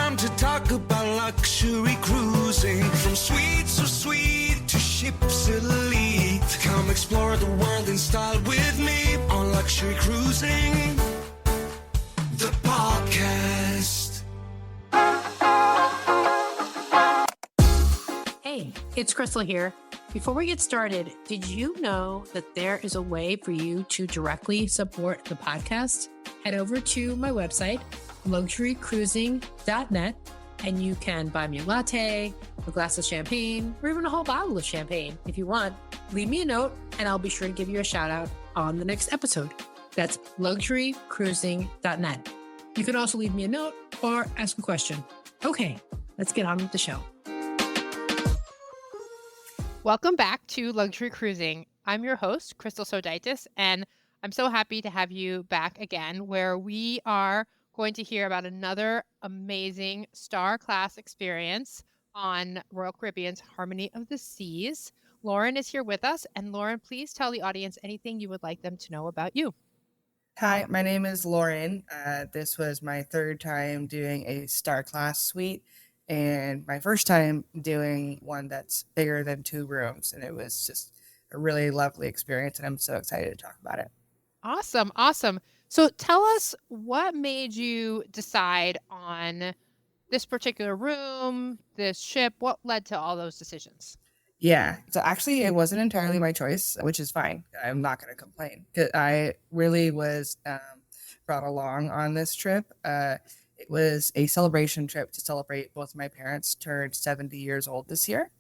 time to talk about luxury cruising. From suites so sweet to ships elite. Come explore the world in style with me on Luxury Cruising, the podcast. Hey, it's Crystal here. Before we get started, did you know that there is a way for you to directly support the podcast? Head over to my website, luxurycruising.net, and you can buy me a latte, a glass of champagne, or even a whole bottle of champagne if you want. Leave me a note, and I'll be sure to give you a shout out on the next episode. That's luxurycruising.net. You can also leave me a note or ask a question. Okay, let's get on with the show. Welcome back to Luxury Cruising. I'm your host, Crystal Sodaitis, and I'm so happy to have you back again, where we are going to hear about another amazing star class experience on Royal Caribbean's Harmony of the Seas. Lauren is here with us, and Lauren, please tell the audience anything you would like them to know about you. Hi, my name is Lauren. This was my third time doing a star class suite, and my first time doing one that's bigger than 2 rooms. And it was just a really lovely experience, and I'm so excited to talk about it. Awesome. Awesome. So tell us what made you decide on this particular room, this ship, what led to all those decisions? Yeah, so actually it wasn't entirely my choice, which is fine. I'm not going to complain. 'Cause I really was brought along on this trip. It was a celebration trip to celebrate both my parents turned 70 years old this year,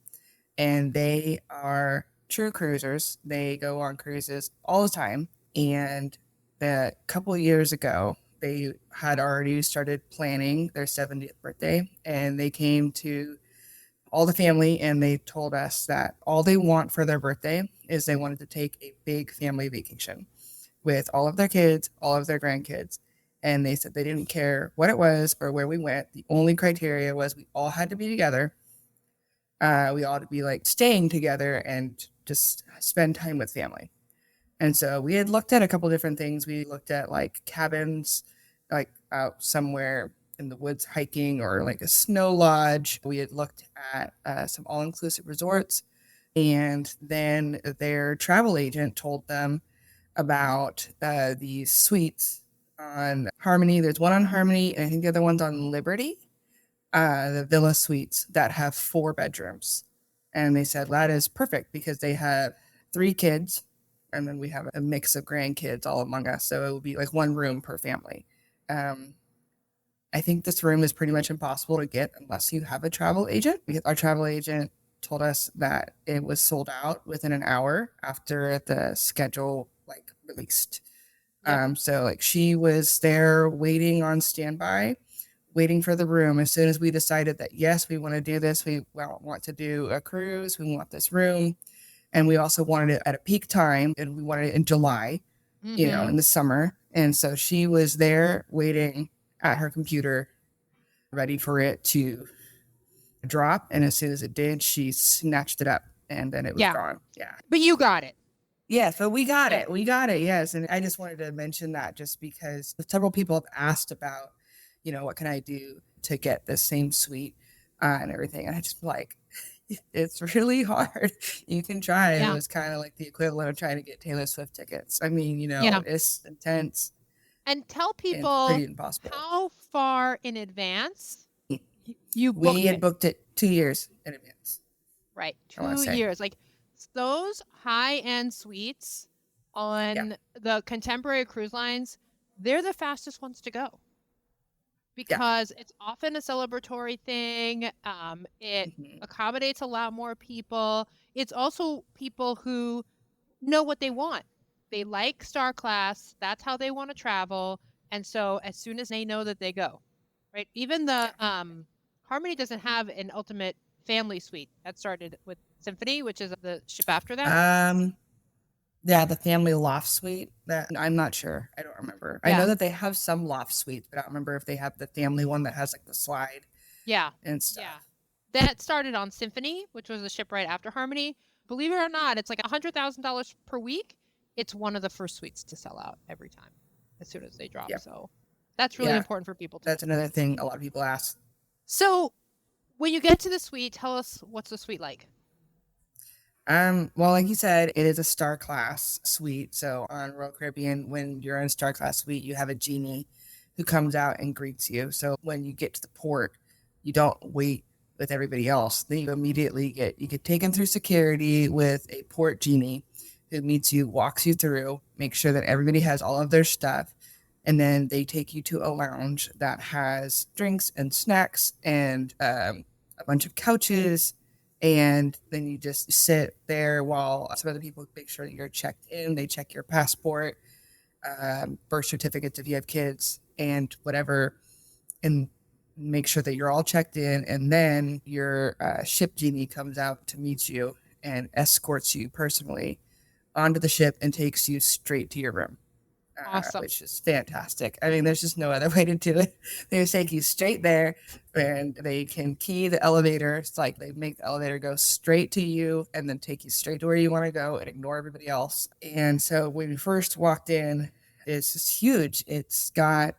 and they are true cruisers. They go on cruises all the time, and a couple of years ago, they had already started planning their 70th birthday, and they came to all the family, and they told us that all they want for their birthday is they wanted to take a big family vacation with all of their kids, all of their grandkids. And they said they didn't care what it was or where we went. The only criteria was we all had to be together. We all had to be like staying together and just spend time with family. And so we had looked at a couple different things. We looked at like cabins, like out somewhere in the woods hiking, or like a snow lodge. We had looked at some all-inclusive resorts. And then their travel agent told them about these suites on Harmony. There's one on Harmony, and I think the other one's on Liberty, the villa suites that have 4 bedrooms. And they said that is perfect because they have 3 kids, and then we have a mix of grandkids all among us. So it would be like 1 room per family. I think this room is pretty much impossible to get unless you have a travel agent, because our travel agent told us that it was sold out within an hour after the schedule like released. Yep. So like she was there waiting on standby, waiting for the room. As soon as we decided that, yes, we want to do this, we want to do a cruise, we want this room. And we also wanted it at a peak time, and we wanted it in July, in the summer. And so she was there waiting at her computer, ready for it to drop. And as soon as it did, she snatched it up, and then it was gone. Yeah. But you got it. Yes, but we got it. We got it. Yes. And I just wanted to mention that just because several people have asked about, what can I do to get the same suite and everything. And I just like, it's really hard. You can try. Yeah. It was kind of like the equivalent of trying to get Taylor Swift tickets. I mean, it's intense. And tell people pretty impossible. How far in advance you booked We had booked it 2 years in advance. Right. 2 years. Like those high-end suites on the contemporary cruise lines, they're the fastest ones to go. Because it's often a celebratory thing. It accommodates a lot more people. It's also people who know what they want. They like star class. That's how they want to travel. And so as soon as they know that, they go, right? Even the Harmony doesn't have an ultimate family suite. That started with Symphony, which is the ship after that. The family loft suite. That I'm not sure. I don't remember. I know that they have some loft suites, but I don't remember if they have the family one that has like the slide. Yeah. And stuff. Yeah. That started on Symphony, which was the ship right after Harmony. Believe it or not, it's like $100,000 per week. It's one of the first suites to sell out every time as soon as they drop. Yep. So that's really important for people to That's another thing a lot of people ask. So when you get to the suite, tell us what's the suite like. Well, like you said, it is a star class suite. So on Royal Caribbean, when you're in a star class suite, you have a genie who comes out and greets you. So when you get to the port, you don't wait with everybody else. Then you immediately get taken through security with a port genie who meets you, walks you through, makes sure that everybody has all of their stuff. And then they take you to a lounge that has drinks and snacks and a bunch of couches, and then you just sit there while some other people make sure that you're checked in. They check your passport, birth certificates if you have kids, and whatever, and make sure that you're all checked in. And then your ship genie comes out to meet you and escorts you personally onto the ship and takes you straight to your room. Awesome. Which is fantastic. I mean, there's just no other way to do it. They just take you straight there, and they can key the elevator. It's like they make the elevator go straight to you and then take you straight to where you want to go and ignore everybody else. And so when we first walked in, it's just huge. It's got,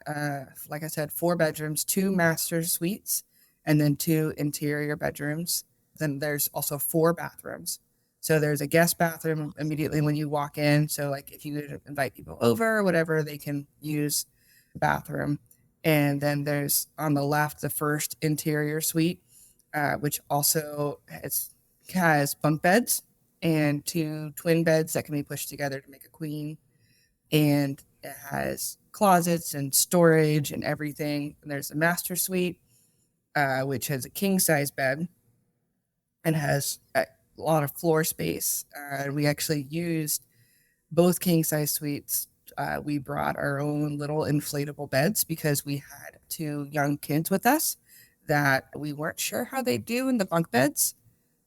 like I said, 4 bedrooms, 2 master suites, and then 2 interior bedrooms. Then there's also 4 bathrooms. So there's a guest bathroom immediately when you walk in. So like if you invite people over or whatever, they can use the bathroom. And then there's on the left, the first interior suite, which also has bunk beds and 2 twin beds that can be pushed together to make a queen. And it has closets and storage and everything. And there's a master suite, which has a king size bed and has a lot of floor space. We actually used both king size suites. We brought our own little inflatable beds because we had 2 young kids with us that we weren't sure how they do in the bunk beds.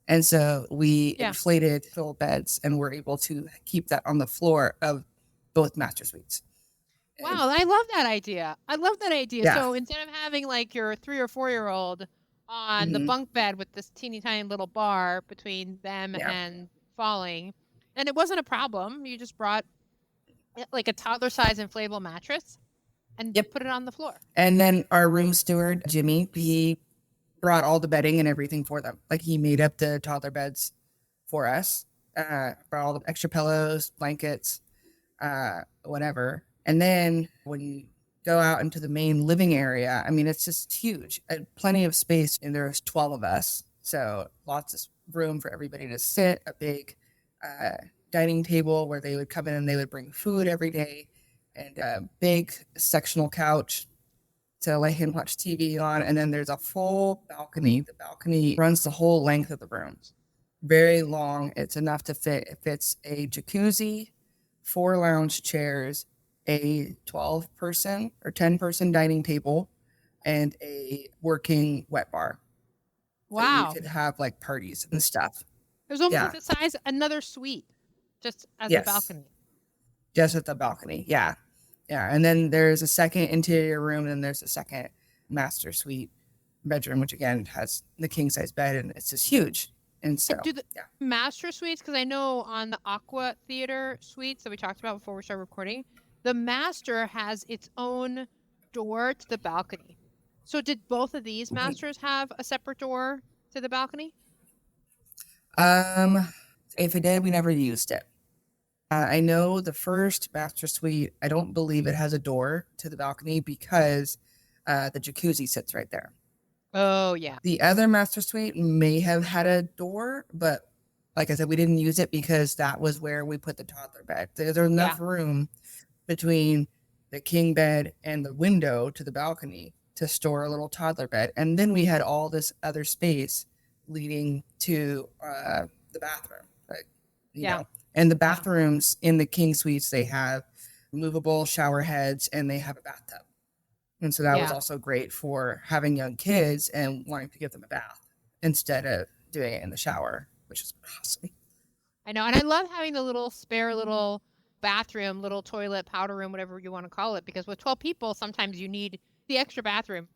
And so we inflated little beds and were able to keep that on the floor of both master suites. Wow, I love that idea. Yeah. So instead of having like your 3 or 4-year-old on the bunk bed with this teeny tiny little bar between them and falling, and it wasn't a problem. You just brought like a toddler size inflatable mattress and put it on the floor. And then our room steward, Jimmy, he brought all the bedding and everything for them. Like he made up the toddler beds for us, brought all the extra pillows, blankets, whatever. And then when you go out into the main living area, I mean, it's just huge. Plenty of space, and there's 12 of us. So lots of room for everybody to sit, a big dining table where they would come in and they would bring food every day, and a big sectional couch to let him watch TV on. And then there's a full balcony. The balcony runs the whole length of the room. Very long. It's enough to fit. It fits a jacuzzi, 4 lounge chairs, a 12-person or 10-person dining table, and a working wet bar. Wow. So you could have like parties and stuff. There's almost the size another suite just as a balcony. Just at the balcony. Yeah. Yeah. And then there's a second interior room, and there's a second master suite bedroom, which again has the king size bed, and it's just huge. And so, do the master suites, because I know on the Aqua Theater suites that we talked about before we started recording, the master has its own door to the balcony. So did both of these masters have a separate door to the balcony? If it did, we never used it. I know the first master suite, I don't believe it has a door to the balcony because the jacuzzi sits right there. Oh, yeah. The other master suite may have had a door, but like I said, we didn't use it because that was where we put the toddler bed. There's enough room between the king bed and the window to the balcony to store a little toddler bed. And then we had all this other space leading to the bathroom. You know. And the bathrooms in the king suites, they have movable shower heads and they have a bathtub. And so that was also great for having young kids and wanting to give them a bath instead of doing it in the shower, which is awesome. I know. And I love having the little spare little bathroom, little toilet, powder room, whatever you want to call it, because with 12 people, sometimes you need the extra bathroom.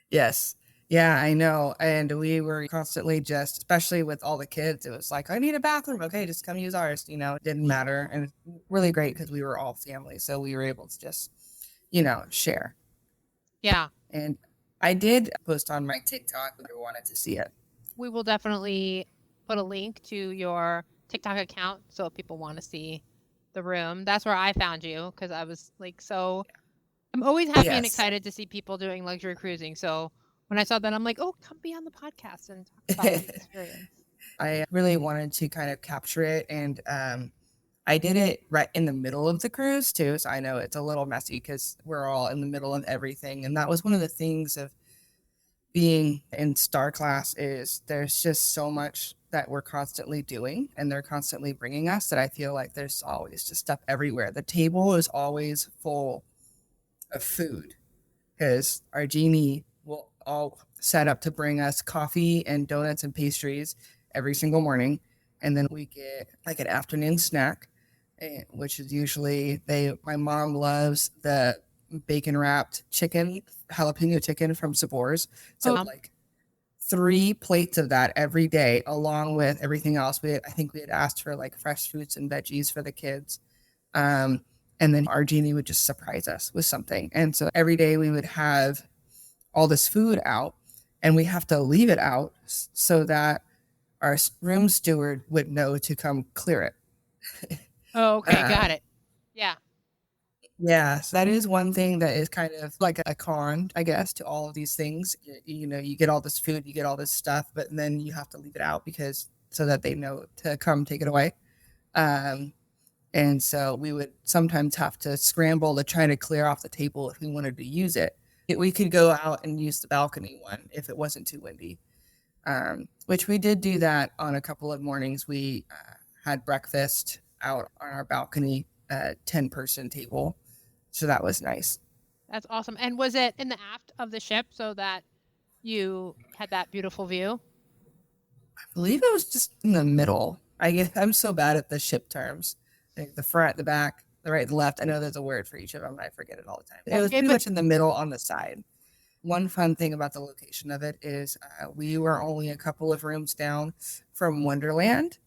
Yes. Yeah, I know. And we were constantly just, especially with all the kids, it was like, I need a bathroom. Okay, just come use ours. You know, it didn't matter. And it's really great because we were all family. So we were able to just, share. Yeah. And I did post on my TikTok if you wanted to see it. We will definitely put a link to your TikTok account so if people want to see the room. That's where I found you because I was like I'm always happy and Yes. excited to see people doing luxury cruising. So when I saw that, I'm like, oh, come be on the podcast and talk about the experience. I really wanted to kind of capture it, and I did it right in the middle of the cruise too, so I know it's a little messy because we're all in the middle of everything, and that was one of the things of being in Star Class is there's just so much that we're constantly doing, and they're constantly bringing us that I feel like there's always just stuff everywhere. The table is always full of food because our genie will all set up to bring us coffee and donuts and pastries every single morning. And then we get like an afternoon snack, which is usually my mom loves the bacon wrapped chicken, jalapeno chicken from Sabor's. So like 3 plates of that every day, along with everything else. I think we had asked for like fresh fruits and veggies for the kids. And then our genie would just surprise us with something. And so every day we would have all this food out, and we have to leave it out so that our room steward would know to come clear it. Oh, okay. Got it. Yeah. Yeah, so that is one thing that is kind of like a con, I guess, to all of these things. You get all this food, you get all this stuff, but then you have to leave it out so that they know to come take it away. And so we would sometimes have to scramble to try to clear off the table if we wanted to use it. We could go out and use the balcony one if it wasn't too windy, which we did do that on a couple of mornings. We had breakfast out on our balcony, 10-person table. So that was nice. That's awesome. And was it in the aft of the ship so that you had that beautiful view? I believe it was just in the middle. I'm so bad at the ship terms. Like the front, the back, the right, the left. I know there's a word for each of them. I forget it all the time. It was pretty much in the middle on the side. One fun thing about the location of it is we were only a couple of rooms down from Wonderland,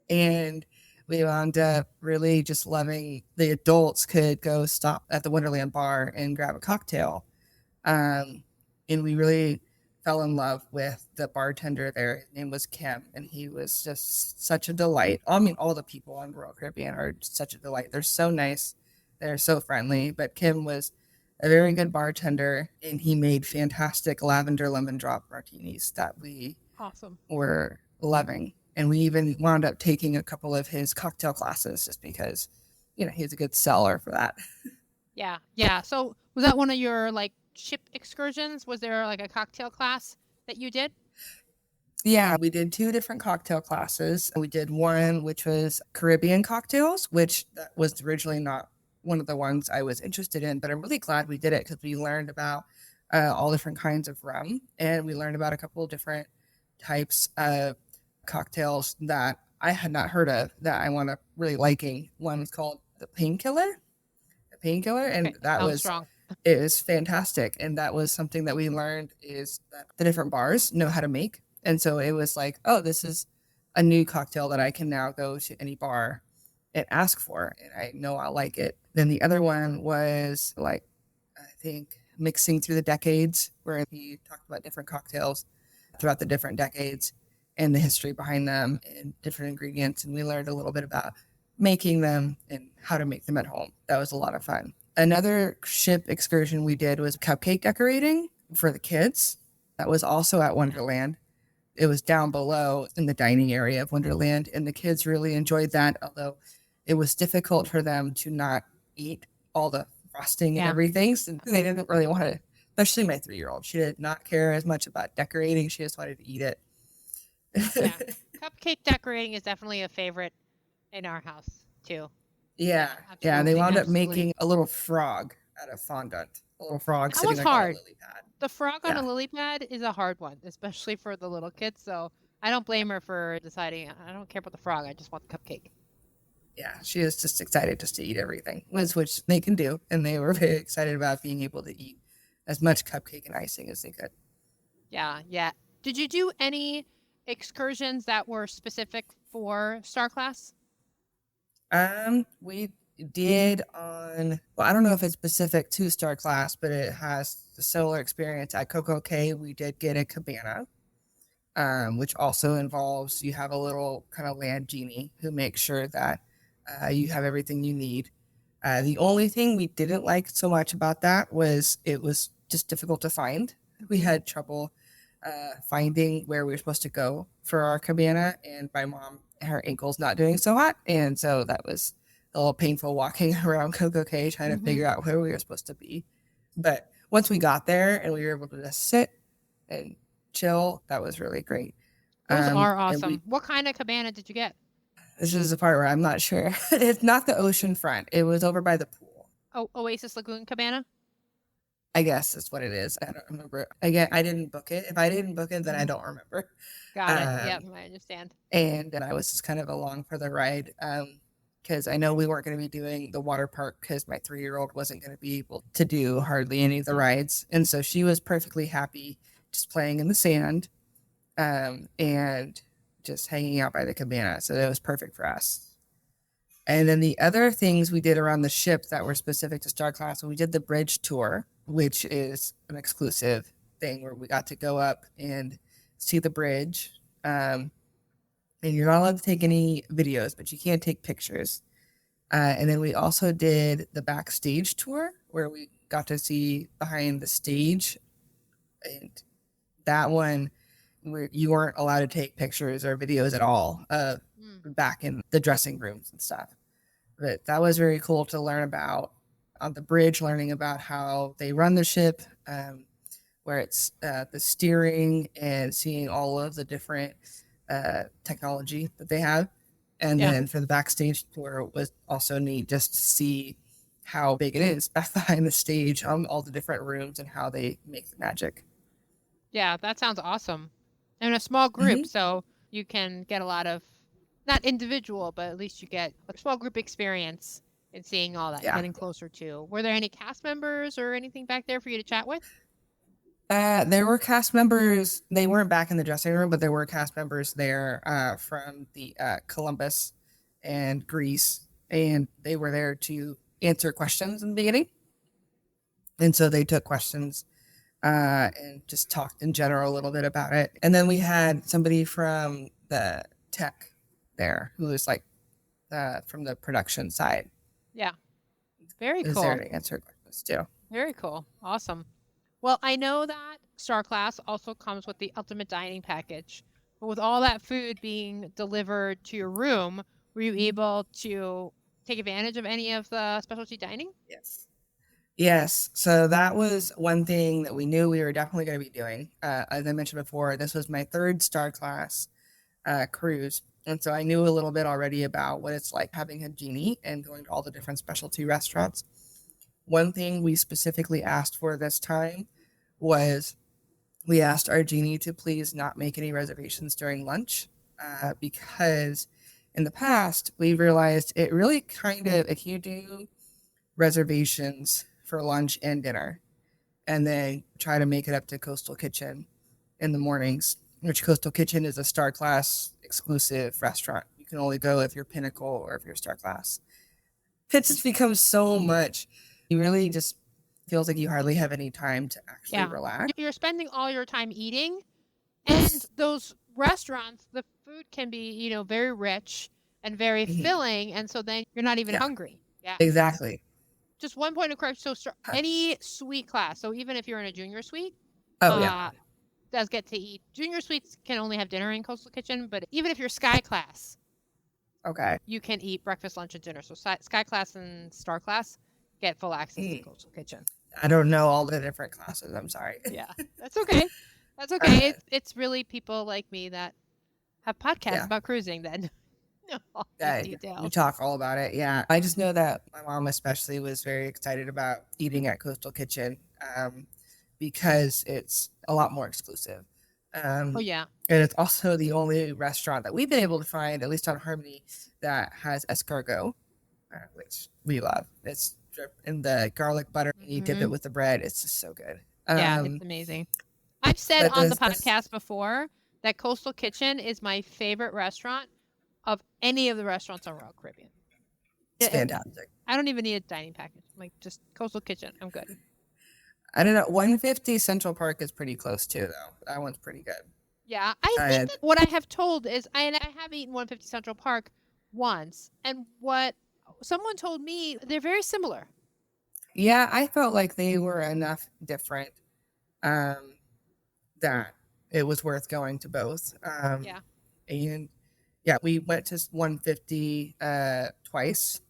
and we wound up really just loving the adults could go stop at the Wonderland bar and grab a cocktail. And we really fell in love with the bartender there. His name was Kim, and he was just such a delight. I mean, all the people on Royal Caribbean are such a delight. They're so nice. They're so friendly. But Kim was a very good bartender, and he made fantastic lavender lemon drop martinis that we were loving. And we even wound up taking a couple of his cocktail classes just because, he's a good seller for that. Yeah. Yeah. So was that one of your ship excursions? Was there like a cocktail class that you did? Yeah, we did 2 different cocktail classes. We did one, which was Caribbean cocktails, which that was originally not one of the ones I was interested in, but I'm really glad we did it because we learned about all different kinds of rum, and we learned about a couple of different types of cocktails that I had not heard of that I wound up really liking. One was called the painkiller, and that was strong. It was fantastic, and that was something that we learned is that the different bars know how to make, and so it was like, oh, this is a new cocktail that I can now go to any bar and ask for, and I know I'll like it. Then the other one was I think mixing through the decades, where he talked about different cocktails throughout the different decades and the history behind them and different ingredients, and we learned a little bit about making them and how to make them at home. That was a lot of fun. Another ship excursion we did was cupcake decorating for the kids. That was also at Wonderland. It was down below in the dining area of Wonderland, and the kids really enjoyed that, although it was difficult for them to not eat all the frosting and everything. So they didn't really want to, especially my 3-year-old. She did not care as much about decorating. She just wanted to eat it. Yeah. Cupcake decorating is definitely a favorite in our house, too. Yeah. Yeah. They wound up making a little frog out of fondant. A little frog that sitting was hard. On a lily pad. The frog on a lily pad is a hard one, especially for the little kids. So I don't blame her for deciding, I don't care about the frog. I just want the cupcake. Yeah, she was just excited just to eat everything, which they can do. And they were very excited about being able to eat as much cupcake and icing as they could. Yeah, yeah. Did you do any excursions that were specific for Star Class? We did I don't know if it's specific to Star Class, but it has the similar experience at CocoCay, we did get a cabana, which also involves you have a little kind of land genie who makes sure that you have everything you need. The only thing we didn't like so much about that was it was just difficult to find. We had trouble finding where we were supposed to go for our cabana, and my mom, her ankle's not doing so hot, and so that was a little painful walking around CocoCay trying to figure out where we were supposed to be. But once we got there and we were able to just sit and chill, that was really great. Those are awesome. What kind of cabana did you get? This is the part where I'm not sure. It's not the ocean front. It was over by the pool. Oh, Oasis Lagoon cabana? I guess that's what it is. I don't remember. Again, I didn't book it. If I didn't book it, then I don't remember. Got it. Yep, I understand. And I was just kind of along for the ride because I know we weren't going to be doing the water park because my 3-year-old wasn't going to be able to do hardly any of the rides. And so she was perfectly happy just playing in the sand and just hanging out by the cabana. So that was perfect for us. And then the other things we did around the ship that were specific to Star Class, we did the bridge tour, which is an exclusive thing where we got to go up and see the bridge. And you're not allowed to take any videos, but you can take pictures. And then we also did the backstage tour where we got to see behind the stage. And that one, where you weren't allowed to take pictures or videos at all back in the dressing rooms and stuff. But that was very cool to learn about on the bridge, learning about how they run the ship, where it's the steering and seeing all of the different technology that they have. And then for the backstage tour, it was also neat just to see how big it is back behind the stage, all the different rooms and how they make the magic. Yeah, that sounds awesome. And a small group, so you can get a lot of, not individual, but at least you get a small group experience in seeing all that, getting closer to. Were there any cast members or anything back there for you to chat with? There were cast members. They weren't back in the dressing room, but there were cast members there from the Columbus and Greece, and they were there to answer questions in the beginning. And so they took questions and just talked in general a little bit about it. And then we had somebody from the tech there who was like from the production side. Yeah. Very cool. Was there to answer questions too. Very cool. Awesome. Well, I know that Star Class also comes with the ultimate dining package. But with all that food being delivered to your room, were you able to take advantage of any of the specialty dining? Yes. So that was one thing that we knew we were definitely going to be doing. As I mentioned before, this was my 3rd Star Class cruise. And so I knew a little bit already about what it's like having a genie and going to all the different specialty restaurants. One thing we specifically asked for this time was we asked our genie to please not make any reservations during lunch because in the past we realized it really kind of, if you do reservations for lunch and dinner and then try to make it up to Coastal Kitchen in the mornings, which Coastal Kitchen is a Star Class exclusive restaurant. You can only go if you're Pinnacle or if you're Star Class. It just becomes so much. You really just feels like you hardly have any time to actually relax. You're spending all your time eating, and those restaurants, the food can be, very rich and very filling, and so then you're not even hungry. Yeah, exactly. Just one point of correction. So any suite class, so even if you're in a junior suite, does get to eat. Junior suites can only have dinner in Coastal Kitchen, but even if you're Sky Class, you can eat breakfast, lunch, and dinner. So Sky Class and Star Class get full access to Coastal Kitchen. I don't know all the different classes. I'm sorry. Yeah, that's okay. That's okay. It's really people like me that have podcasts about cruising that know all the details. We talk all about it. Yeah. I just know that my mom especially was very excited about eating at Coastal Kitchen because it's a lot more exclusive. And it's also the only restaurant that we've been able to find, at least on Harmony, that has escargot, which we love. It's in the garlic butter and you dip it with the bread. It's just so good. It's amazing. I've said on the podcast before that Coastal Kitchen is my favorite restaurant of any of the restaurants on Royal Caribbean. It's fantastic. I don't even need a dining package. Like, just Coastal Kitchen. I'm good. I don't know. 150 Central Park is pretty close too, though. That one's pretty good. Yeah, I think that what I have told is, I have eaten 150 Central Park once, and what someone told me, they're very similar. Yeah, I felt like they were enough different that it was worth going to both. Yeah. And yeah, we went to 150 twice,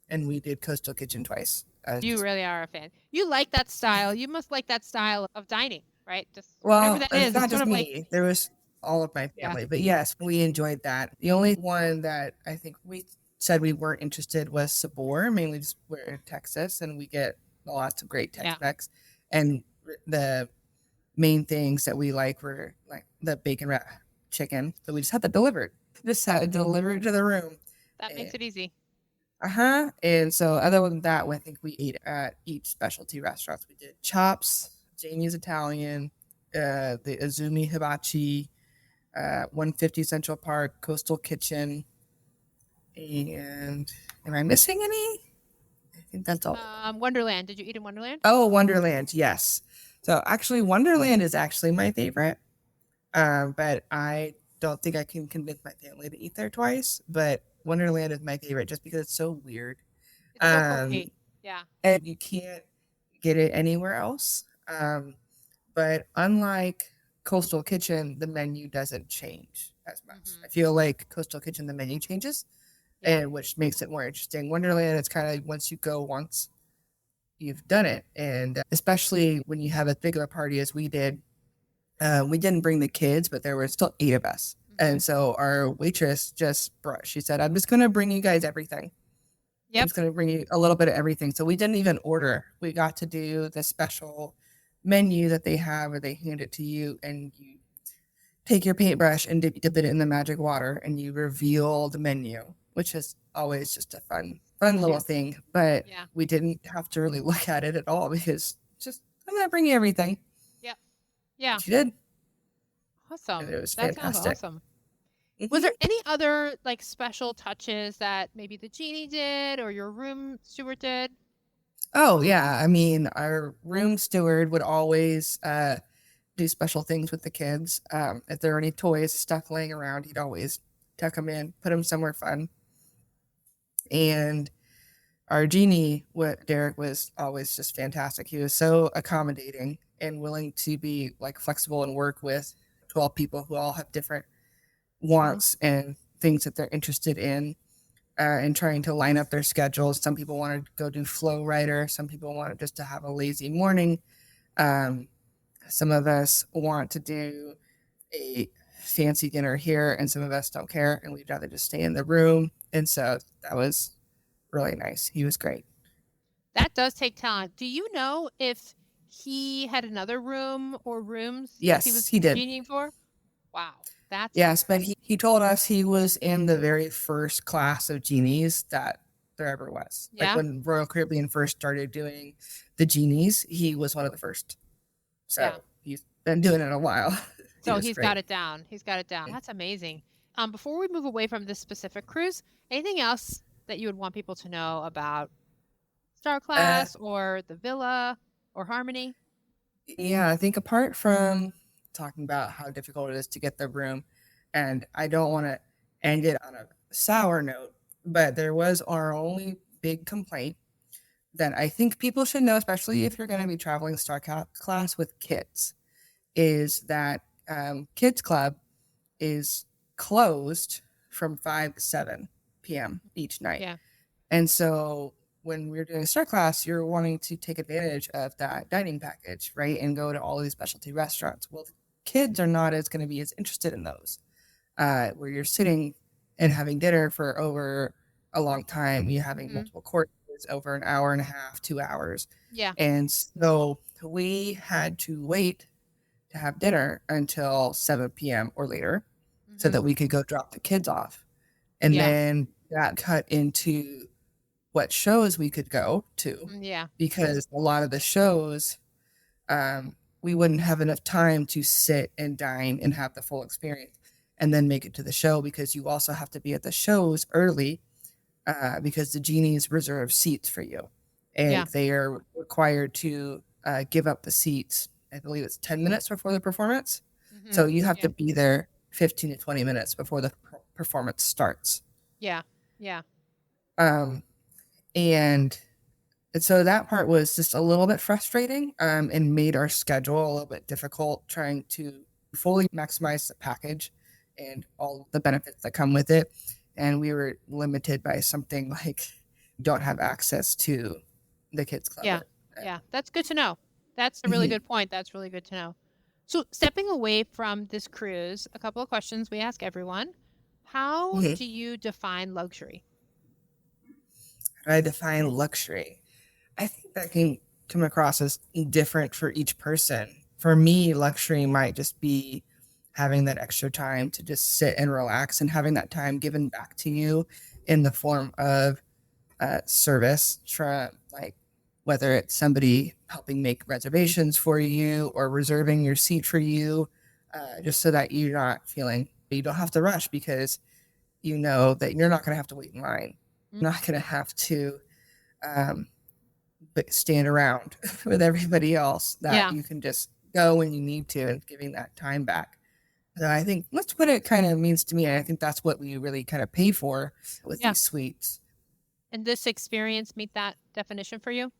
and we did Coastal Kitchen twice. You really are a fan. You like that style. You must like that style of dining, right? Just Well, whatever that it's is. not It's sort just of like, me. There was all of my family. But yes, we enjoyed that. The only one that I think we said we weren't interested was Sabor, mainly just we're in Texas and we get lots of great Tex-Mex. And the main things that we like were like the bacon wrap chicken. So we just had that delivered. Just had it delivered to the room. that makes it easy. And so other than that, I think we ate at each specialty restaurants. We did Chops, Jamie's Italian, the Azumi Hibachi, 150 Central Park, Coastal Kitchen, and am I missing any? I think that's all. Wonderland. Did you eat in Wonderland? Oh, Wonderland, yes. So actually, Wonderland is actually my favorite, but I don't think I can convince my family to eat there twice. But Wonderland is my favorite just because it's so weird. It's so quirky. Yeah. And you can't get it anywhere else. But unlike Coastal Kitchen, the menu doesn't change as much. I feel like Coastal Kitchen, the menu changes, and which makes it more interesting. Wonderland, it's kind of once you go once, you've done it. And especially when you have as big of a party as we did, we didn't bring the kids, but there were still 8 of us. And so our waitress she said, I'm just going to bring you guys everything. I'm just going to bring you a little bit of everything. So we didn't even order. We got to do the special menu that they have where they hand it to you and you take your paintbrush and dip it in the magic water and you reveal the menu, which is always just a fun little thing. But we didn't have to really look at it at all because I'm going to bring you everything. Yep. Yeah. She did. Awesome. It was that fantastic. sounds awesome. Was there any other like special touches that maybe the Genie did or your room steward did? Oh yeah, I mean our room steward would always do special things with the kids. If there were any toys, stuff laying around, he'd always tuck them in, put them somewhere fun. And our Genie, Derek, was always just fantastic. He was so accommodating and willing to be like flexible and work with 12 people who all have different wants and things that they're interested in, and trying to line up their schedules. Some people want to go do Flow Rider. Some people want just to have a lazy morning. Some of us want to do a fancy dinner here, and some of us don't care, and we'd rather just stay in the room. And so that was really nice. He was great. That does take talent. Do you know if he had another room or rooms? Yes, he did. Genieing for? Wow. Yes, but he told us he was in the very first class of genies that there ever was. Like when Royal Caribbean first started doing the genies, he was one of the first. So he's been doing it a while. So he's got it down. That's amazing. Before we move away from this specific cruise, anything else that you would want people to know about Star Class or the Villa or Harmony? Yeah, I think apart from talking about how difficult it is to get the room, and I don't want to end it on a sour note, but there was our only big complaint that I think people should know, especially if you're going to be traveling Star Class with kids, is that Kids Club is closed from 5 to 7 p.m. each night. Yeah. And so when we're doing Star Class, you're wanting to take advantage of that dining package, right? And go to all these specialty restaurants. Well, kids are not going to be as interested in those, where you're sitting and having dinner for over a long time. You're having multiple courses over an hour and a half, 2 hours. Yeah. And so we had to wait to have dinner until 7 p.m. or later so that we could go drop the kids off. And then that cut into what shows we could go to. Yeah. Because a lot of the shows, we wouldn't have enough time to sit and dine and have the full experience and then make it to the show, because you also have to be at the shows early, because the genies reserve seats for you, and they are required to give up the seats. I believe it's 10 minutes before the performance. Mm-hmm. So you have to be there 15 to 20 minutes before the performance starts. Yeah. Yeah. And so that part was just a little bit frustrating, and made our schedule a little bit difficult, trying to fully maximize the package and all the benefits that come with it. And we were limited by something like don't have access to the kids club. Yeah. Yeah. That's good to know. That's a really good point. That's really good to know. So stepping away from this cruise, a couple of questions we ask everyone. How do you define luxury? How do I define luxury? I think that can come across as different for each person. For me, luxury might just be having that extra time to just sit and relax, and having that time given back to you in the form of service, like whether it's somebody helping make reservations for you or reserving your seat for you, just so that you're not feeling you don't have to rush, because you know that you're not going to have to wait in line. You're not going to have to stand around with everybody else, that you can just go when you need to, and giving that time back. So I think that's what it kind of means to me. And I think that's what we really kind of pay for with these suites. And this experience meet that definition for you?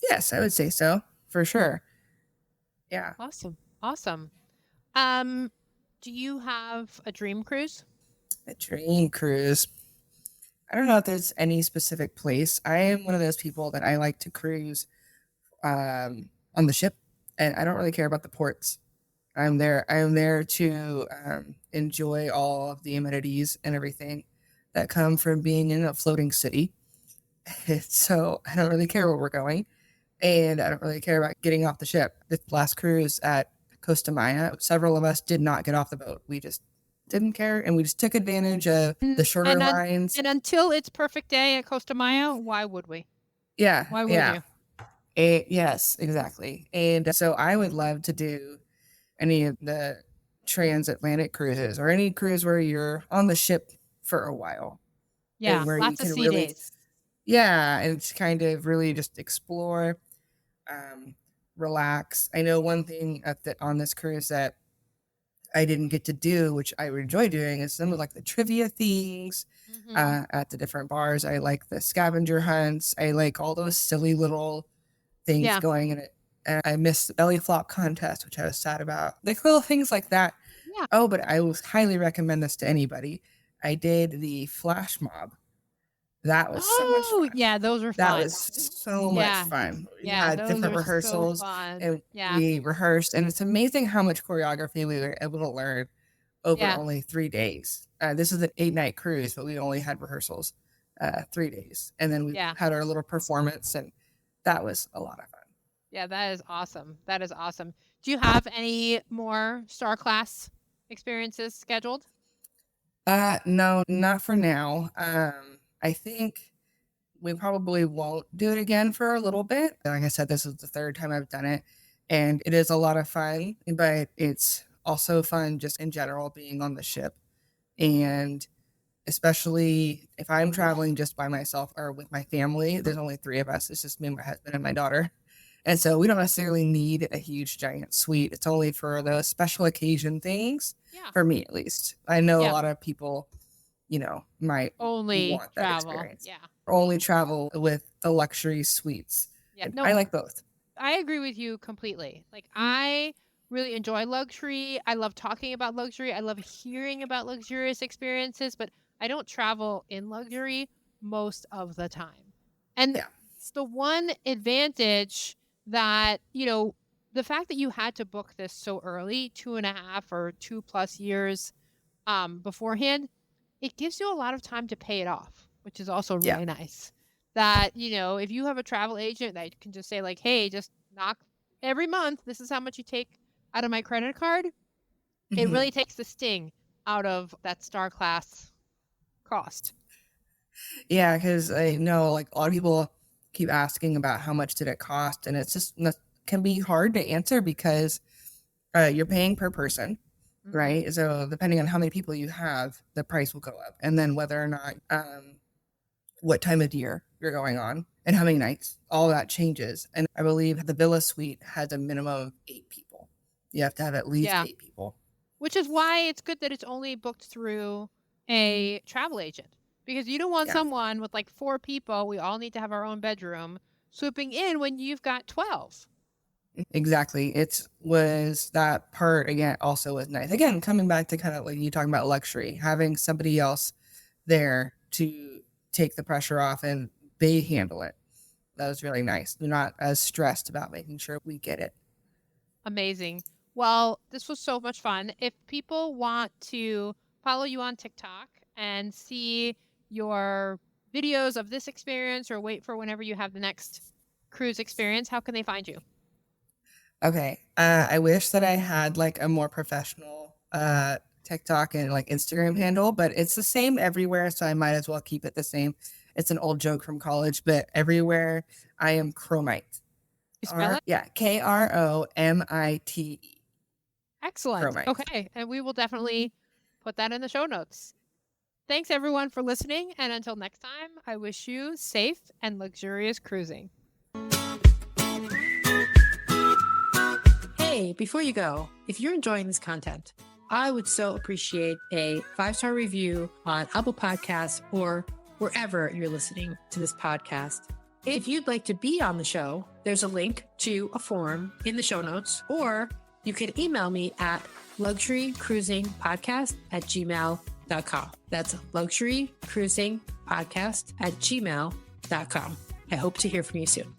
Yes, I would say so, for sure. Yeah. Awesome. Do you have a dream cruise? A dream cruise. I don't know if there's any specific place. I am one of those people that I like to cruise on the ship, and I don't really care about the ports. I'm there to enjoy all of the amenities and everything that come from being in a floating city. So I don't really care where we're going, and I don't really care about getting off the ship. This last cruise at Costa Maya, several of us did not get off the boat. We just didn't care, and we just took advantage of the shorter lines. And until it's perfect day at Costa Maya, why would we? Yeah. Why would you? Yes, exactly. And so I would love to do any of the transatlantic cruises, or any cruise where you're on the ship for a while. Yeah, where lots you of can sea really, days. Yeah, and it's kind of really just explore, relax. I know one thing on this cruise that I didn't get to do, which I would enjoy doing, is some of like the trivia things at the different bars. I like the scavenger hunts. I like all those silly little things going in it. And I missed the belly flop contest, which I was sad about. Like little things like that. Yeah. Oh, but I would highly recommend this to anybody. I did the flash mob. That was so much fun. Yeah, those were fun. That was so much fun. We had different rehearsals, and we rehearsed, and it's amazing how much choreography we were able to learn over only 3 days. This is an 8-night cruise, but we only had rehearsals 3 days, and then we had our little performance, and that was a lot of fun. Yeah, that is awesome. That is awesome. Do you have any more Star Class experiences scheduled? No, not for now. I think we probably won't do it again for a little bit. Like I said, this is the 3rd time I've done it, and it is a lot of fun, but it's also fun just in general being on the ship. And especially if I'm traveling just by myself or with my family, there's only 3 of us. It's just me, my husband, and my daughter. And so we don't necessarily need a huge giant suite. It's only for those special occasion things, for me at least. I know a lot of people, might only want that travel. experience. Or only travel with the luxury suites. Yeah, no, I like both. I agree with you completely. Like, I really enjoy luxury. I love talking about luxury. I love hearing about luxurious experiences, but I don't travel in luxury most of the time. And it's the one advantage that, the fact that you had to book this so early, 2.5 or 2+ years beforehand, it gives you a lot of time to pay it off, which is also really nice. That, if you have a travel agent that can just say like, hey, just knock every month, this is how much you take out of my credit card. It really takes the sting out of that Star Class cost. Yeah, because I know like a lot of people keep asking about how much did it cost, and it's just can be hard to answer because you're paying per person, right? So depending on how many people you have, the price will go up, and then whether or not what time of year you're going on and how many nights. All that changes. And I believe the villa suite has a minimum of 8 people. You have to have at least 8 people. Which is why it's good that it's only booked through a travel agent. Because you don't want someone with like 4 people, we all need to have our own bedroom, swooping in when you've got 12. Exactly. It was that part, again, also was nice. Again, coming back to kind of like you talking about luxury, having somebody else there to take the pressure off and they handle it. That was really nice. They're not as stressed about making sure we get it. Amazing. Well, this was so much fun. If people want to follow you on TikTok and see your videos of this experience or wait for whenever you have the next cruise experience, how can they find you? Okay. I wish that I had like a more professional TikTok and like Instagram handle, but it's the same everywhere, so I might as well keep it the same. It's an old joke from college, but everywhere I am Chromite. You spell it? Yeah, Kromite. Excellent. Chromite. Okay, and we will definitely put that in the show notes. Thanks everyone for listening, and until next time, I wish you safe and luxurious cruising. Hey, before you go, if you're enjoying this content, I would so appreciate a 5-star review on Apple Podcasts or wherever you're listening to this podcast. If you'd like to be on the show, there's a link to a form in the show notes, or you can email me at luxurycruisingpodcast@gmail.com. That's luxurycruisingpodcast@gmail.com. I hope to hear from you soon.